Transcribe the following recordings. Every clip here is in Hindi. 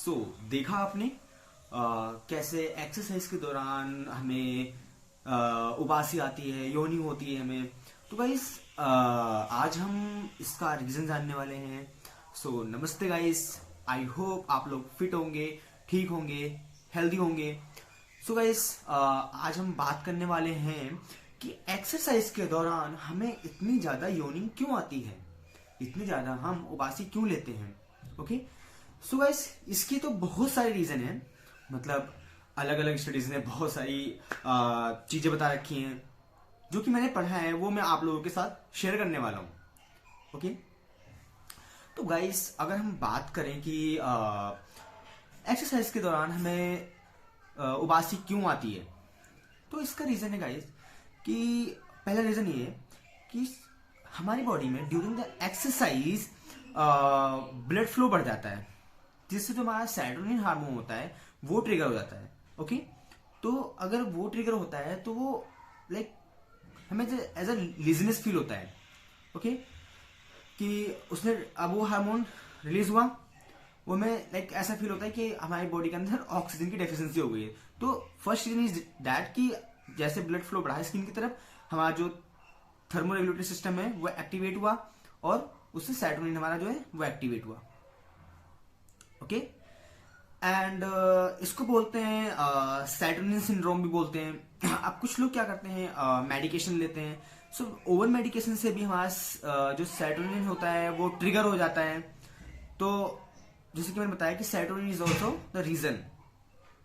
सो देखा आपने कैसे एक्सरसाइज के दौरान हमें उबासी आती है, योनी होती है हमें। तो गाइस आज हम इसका रीजन जानने वाले हैं। सो नमस्ते गाइस, आई होप आप लोग फिट होंगे, ठीक होंगे, हेल्दी होंगे। सो गाइस आज हम बात करने वाले हैं कि एक्सरसाइज के दौरान हमें इतनी ज्यादा योनिंग क्यों आती है, इतनी ज्यादा हम उबासी क्यों लेते हैं। ओके, सो गाइस इसकी तो बहुत सारे रीजन हैं, मतलब अलग अलग स्टडीज ने बहुत सारी चीजें बता रखी हैं जो कि मैंने पढ़ा है, वो मैं आप लोगों के साथ शेयर करने वाला हूं। ओके, तो गाइस अगर हम बात करें कि एक्सरसाइज के दौरान हमें उबासी क्यों आती है, तो इसका रीजन है गाइस कि पहला रीजन ये है कि हमारी बॉडी में during the exercise blood flow बढ़ जाता है, जिससे जो हमारा सेरोटोनिन हार्मोन होता है वो ट्रिगर हो जाता है। ओके, तो अगर वो ट्रिगर होता है तो वो लाइक हमें एज अ लिजनेस फील होता है। ओके, कि उसने अब वो हार्मोन रिलीज हुआ, वो में लाइक ऐसा फील होता है कि हमारी बॉडी के अंदर ऑक्सीजन की डेफिशिएंसी हो गई है। तो फर्स्ट रीजन इज दैट कि जैसे ब्लड फ्लो बढ़ा स्किन की तरफ, हमारा जो थर्मोरेगुलेटरी सिस्टम है वो एक्टिवेट हुआ और उससे सेरोटोनिन हमारा जो है वो एक्टिवेट हुआ। ओके, एंड इसको बोलते हैं सेरोटोनिन सिंड्रोम भी बोलते हैं। अब कुछ लोग क्या करते हैं, मेडिकेशन लेते हैं। सो ओवर मेडिकेशन से भी हमारा जो सेरोटोनिन होता है वो ट्रिगर हो जाता है। तो जैसे कि मैंने बताया कि serotonin is also the reason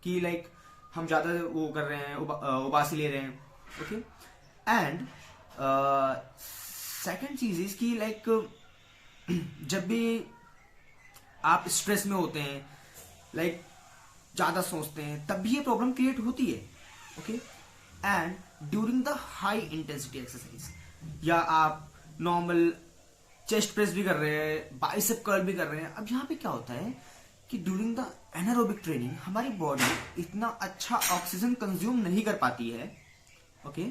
कि लाइक हम ज्यादा वो कर रहे हैं, उबासी ले रहे हैं। ओके, एंड सेकंड चीज इज कि लाइक जब भी आप स्ट्रेस में होते हैं, लाइक ज्यादा सोचते हैं, तब भी ये प्रॉब्लम क्रिएट होती है। Okay, and during the high intensity exercise, या आप नॉर्मल चेस्ट प्रेस भी कर रहे हैं, बाइसेप कर्ल भी कर रहे हैं। अब यहाँ पे क्या होता है कि ड्यूरिंग द एनारोबिक ट्रेनिंग हमारी बॉडी इतना अच्छा ऑक्सीजन कंज्यूम नहीं कर पाती है। ओके,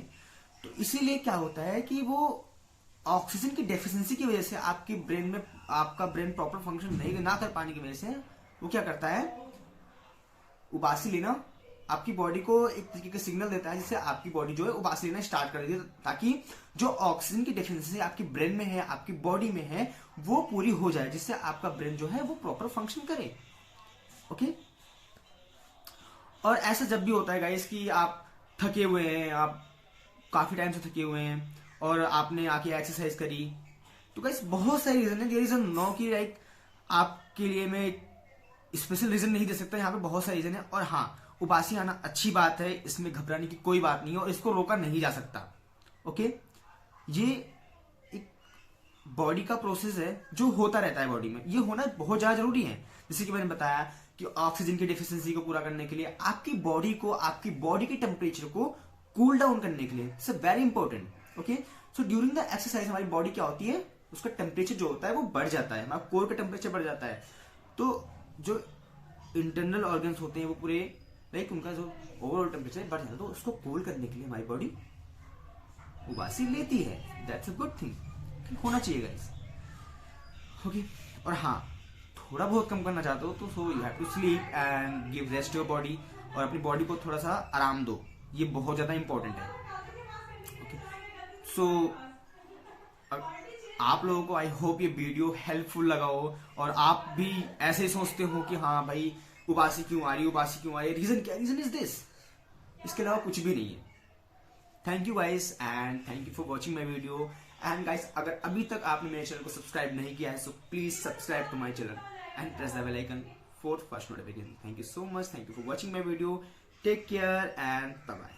तो इसीलिए क्या होता है कि वो ऑक्सीजन की डेफिशिएंसी की वजह से आपके ब्रेन में, आपका ब्रेन प्रॉपर फंक्शन नहीं ना कर पाने की वजह से वो क्या करता है, उबासी लेना आपकी बॉडी को एक तरीके का सिग्नल देता है, जिससे आपकी बॉडी जो है उबासी लेना स्टार्ट कर देती है, ताकि जो ऑक्सीजन की डेफिशिएंसी आपकी ब्रेन में है, आपकी बॉडी में है, वो पूरी हो जाए, जिससे आपका ब्रेन जो है वो प्रॉपर फंक्शन करे। ओके, और ऐसा जब भी होता है गाइस कि आप थके हुए हैं, आप काफी टाइम से थके हुए हैं और आपने आके एक्सरसाइज करी, तो गाइस बहुत सारे रीजन है। देयर इज नो कि लाइक आपके लिए मैं स्पेशल रीजन नहीं दे सकता, यहाँ पे बहुत सारे रीजन है। और हाँ, उबासी आना अच्छी बात है, इसमें घबराने की कोई बात नहीं है और इसको रोका नहीं जा सकता। ओके, ये एक बॉडी का प्रोसेस है जो होता रहता है बॉडी में, ये होना बहुत ज्यादा जरूरी है। जैसे कि मैंने बताया कि ऑक्सीजन की डेफिशिएंसी को पूरा करने के लिए, आपकी बॉडी को, आपकी बॉडी के टेम्परेचर को कूल डाउन करने के लिए, it's very important. Okay, so during the exercise हमारी बॉडी क्या होती है, उसका टेम्परेचर जो होता है वो बढ़ जाता है, हमारा कोर का टेम्परेचर बढ़ जाता है। तो जो इंटरनल ऑर्गन्स होते हैं वो पूरे लाइक उनका जो ओवरऑल टेम्परेचर बढ़ जाता है, तो उसको कूल करने के लिए हमारी बॉडी उबासी लेती है। दैट्स अ गुड थिंग, होना चाहिए गाइस। ओके, और हाँ, थोड़ा बहुत कम करना चाहते हो तो so you have to sleep and give rest your body, और अपनी बॉडी को थोड़ा सा आराम दो, ये बहुत ज्यादा इंपॉर्टेंट है। ओके, सो आप लोगों को आई होप ये वीडियो हेल्पफुल लगा हो और आप भी ऐसे ही सोचते हो कि हाँ भाई उबासी क्यों आ रही है, उबासी क्यों आ रही है, रीजन क्या, रीजन इज दिस, इसके अलावा कुछ भी नहीं है। Thank you guys and thank you for watching my video. And guys अगर अभी तक आपने मेरे चैनल को सब्सक्राइब नहीं किया है, so please subscribe to my channel and press the bell icon for first notification. Thank you so much, thank you for watching my video, take care and bye bye.